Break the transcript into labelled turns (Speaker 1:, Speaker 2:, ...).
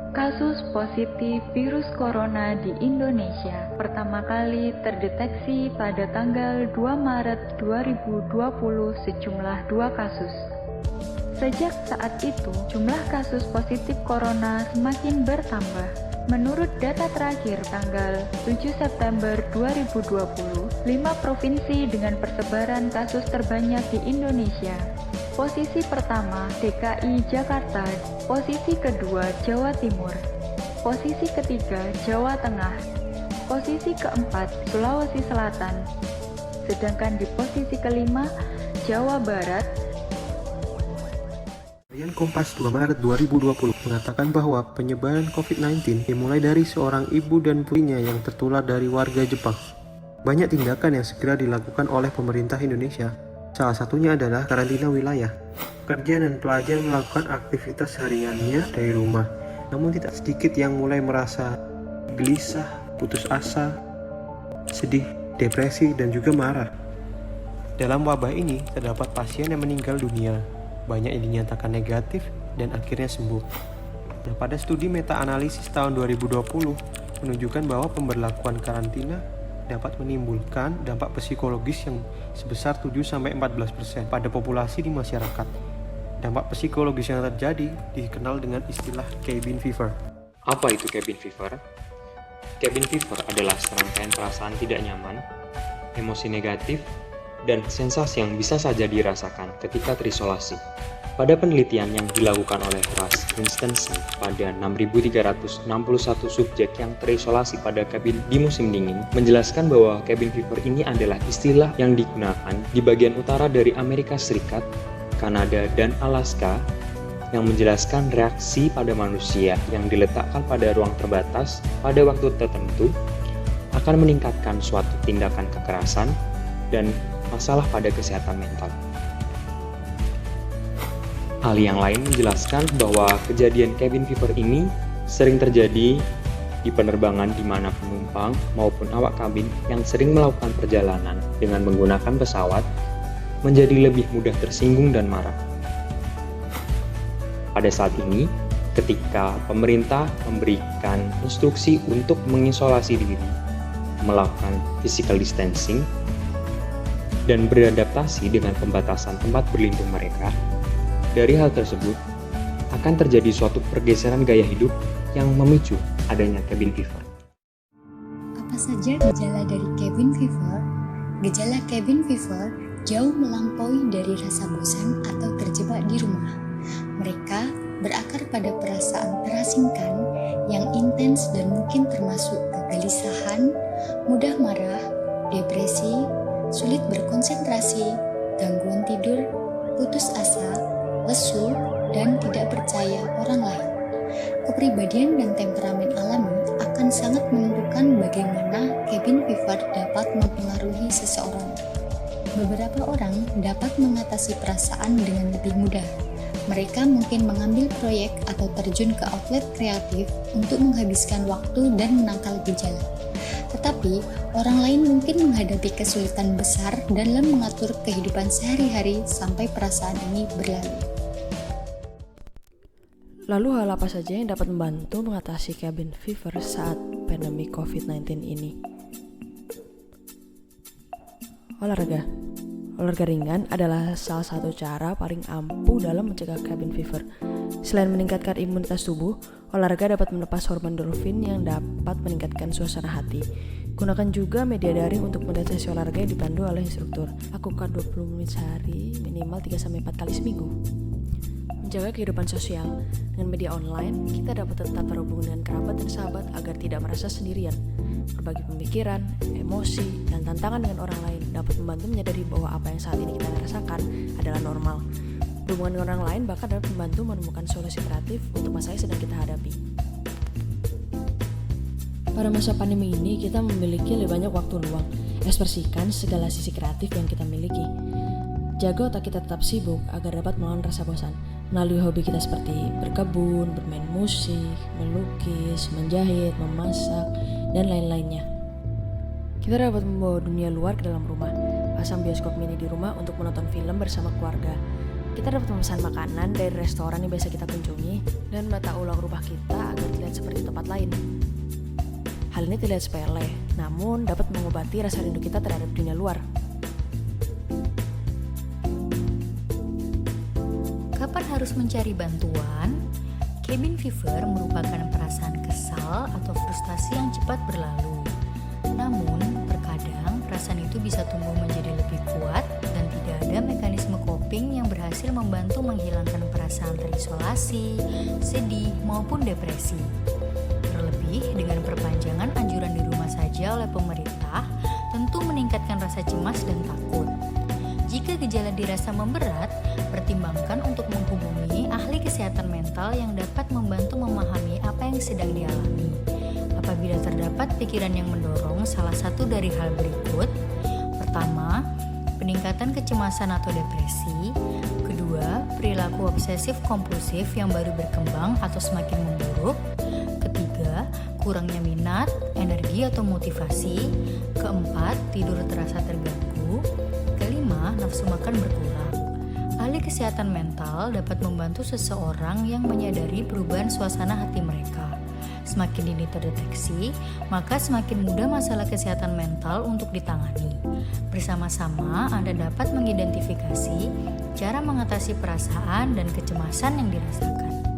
Speaker 1: Kasus positif virus corona di Indonesia pertama kali terdeteksi pada tanggal 2 Maret 2020 sejumlah 2 kasus. Sejak saat itu, jumlah kasus positif corona semakin bertambah. Menurut data terakhir tanggal 7 September 2020, 5 provinsi dengan persebaran kasus terbanyak di Indonesia. Posisi pertama DKI Jakarta, posisi kedua Jawa Timur, posisi ketiga Jawa Tengah, posisi keempat Sulawesi Selatan, sedangkan di posisi kelima Jawa Barat.
Speaker 2: Harian Kompas 2 Maret 2020 mengatakan bahwa penyebaran COVID-19 dimulai dari seorang ibu dan putrinya yang tertular dari warga Jepang. Banyak tindakan yang segera dilakukan oleh pemerintah Indonesia. Salah satunya adalah karantina wilayah. Pekerja dan pelajar melakukan aktivitas hariannya dari rumah. Namun tidak sedikit yang mulai merasa gelisah, putus asa, sedih, depresi, dan juga marah. Dalam wabah ini terdapat pasien yang meninggal dunia. Banyak yang dinyatakan negatif dan akhirnya sembuh. Nah, pada studi meta-analisis tahun 2020 menunjukkan bahwa pemberlakuan karantina dapat menimbulkan dampak psikologis yang sebesar 7-14% pada populasi di masyarakat. Dampak psikologis yang terjadi dikenal dengan istilah cabin fever.
Speaker 3: Apa itu cabin fever? Cabin fever adalah serangkaian perasaan tidak nyaman, emosi negatif, dan sensasi yang bisa saja dirasakan ketika terisolasi. Pada penelitian yang dilakukan oleh Russ Christensen pada 6.361 subjek yang terisolasi pada kabin di musim dingin, menjelaskan bahwa cabin fever ini adalah istilah yang digunakan di bagian utara dari Amerika Serikat, Kanada, dan Alaska yang menjelaskan reaksi pada manusia yang diletakkan pada ruang terbatas pada waktu tertentu akan meningkatkan suatu tindakan kekerasan dan masalah pada kesehatan mental. Ahli yang lain menjelaskan bahwa kejadian cabin fever ini sering terjadi di penerbangan di mana penumpang maupun awak kabin yang sering melakukan perjalanan dengan menggunakan pesawat menjadi lebih mudah tersinggung dan marah. Pada saat ini, ketika pemerintah memberikan instruksi untuk mengisolasi diri, melakukan physical distancing, dan beradaptasi dengan pembatasan tempat berlindung mereka, dari hal tersebut akan terjadi suatu pergeseran gaya hidup yang memicu adanya cabin fever.
Speaker 4: Apa saja gejala dari cabin fever? Gejala cabin fever jauh melampaui dari rasa bosan atau terjebak di rumah. Mereka berakar pada perasaan terasingkan yang intens dan mungkin termasuk kegelisahan, mudah marah, depresi, sulit berkonsentrasi, gangguan tidur, putus asa, lesu, dan tidak percaya orang lain. Kepribadian dan temperamen alami akan sangat menentukan bagaimana cabin fever dapat mempengaruhi seseorang. Beberapa orang dapat mengatasi perasaan dengan lebih mudah. Mereka mungkin mengambil proyek atau terjun ke outlet kreatif untuk menghabiskan waktu dan menangkal gejala. Tetapi, orang lain mungkin menghadapi kesulitan besar dalam mengatur kehidupan sehari-hari sampai perasaan ini berlalu.
Speaker 5: Lalu hal apa saja yang dapat membantu mengatasi cabin fever saat pandemi COVID-19 ini? Olahraga. Olahraga ringan adalah salah satu cara paling ampuh dalam mencegah cabin fever. Selain meningkatkan imunitas tubuh, olahraga dapat melepas hormon endorfin yang dapat meningkatkan suasana hati. Gunakan juga media daring untuk mendeteksi olahraga yang dipandu oleh instruktur. Lakukan 20 menit sehari, minimal 3-4 kali seminggu. Menjaga kehidupan sosial. Dengan media online, kita dapat tetap terhubung dengan kerabat dan sahabat agar tidak merasa sendirian. Berbagi pemikiran, emosi, dan tantangan dengan orang lain dapat membantu menyadari bahwa apa yang saat ini kita rasakan adalah normal. Berhubungan dengan orang lain bahkan dapat membantu menemukan solusi kreatif untuk masalah yang sedang kita hadapi. Pada masa pandemi ini, kita memiliki lebih banyak waktu luang. Ekspresikan segala sisi kreatif yang kita miliki. Jaga otak kita tetap sibuk agar dapat melawan rasa bosan. Melalui hobi kita seperti berkebun, bermain musik, melukis, menjahit, memasak, dan lain-lainnya. Kita dapat membawa dunia luar ke dalam rumah, pasang bioskop mini di rumah untuk menonton film bersama keluarga. Kita dapat memesan makanan dari restoran yang biasa kita kunjungi, dan menata ulang rumah kita agar terlihat tempat lain. Hal ini terlihat sepele, namun dapat mengobati rasa rindu kita terhadap dunia luar.
Speaker 4: Kapan harus mencari bantuan? Cabin fever merupakan perasaan kesal atau frustasi yang cepat berlalu. Namun, terkadang perasaan itu bisa tumbuh menjadi lebih kuat dan tidak ada mekanisme coping yang berhasil membantu menghilangkan perasaan terisolasi, sedih, maupun depresi. Terlebih dengan perpanjangan anjuran di rumah saja oleh pemerintah, tentu meningkatkan rasa cemas dan takut. Jika gejala dirasa memberat, pertimbangkan untuk menghubungi ahli kesehatan mental yang dapat membantu memahami apa yang sedang dialami. Apabila terdapat pikiran yang mendorong salah satu dari hal berikut: pertama, peningkatan kecemasan atau depresi; kedua, perilaku obsesif kompulsif yang baru berkembang atau semakin memburuk; ketiga, kurangnya minat, energi atau motivasi; keempat, tidur terasa terganggu; kelima, nafsu makan berkurang. Ahli kesehatan mental dapat membantu seseorang yang menyadari perubahan suasana hati mereka. Semakin dini terdeteksi, maka semakin mudah masalah kesehatan mental untuk ditangani. Bersama-sama, Anda dapat mengidentifikasi cara mengatasi perasaan dan kecemasan yang dirasakan.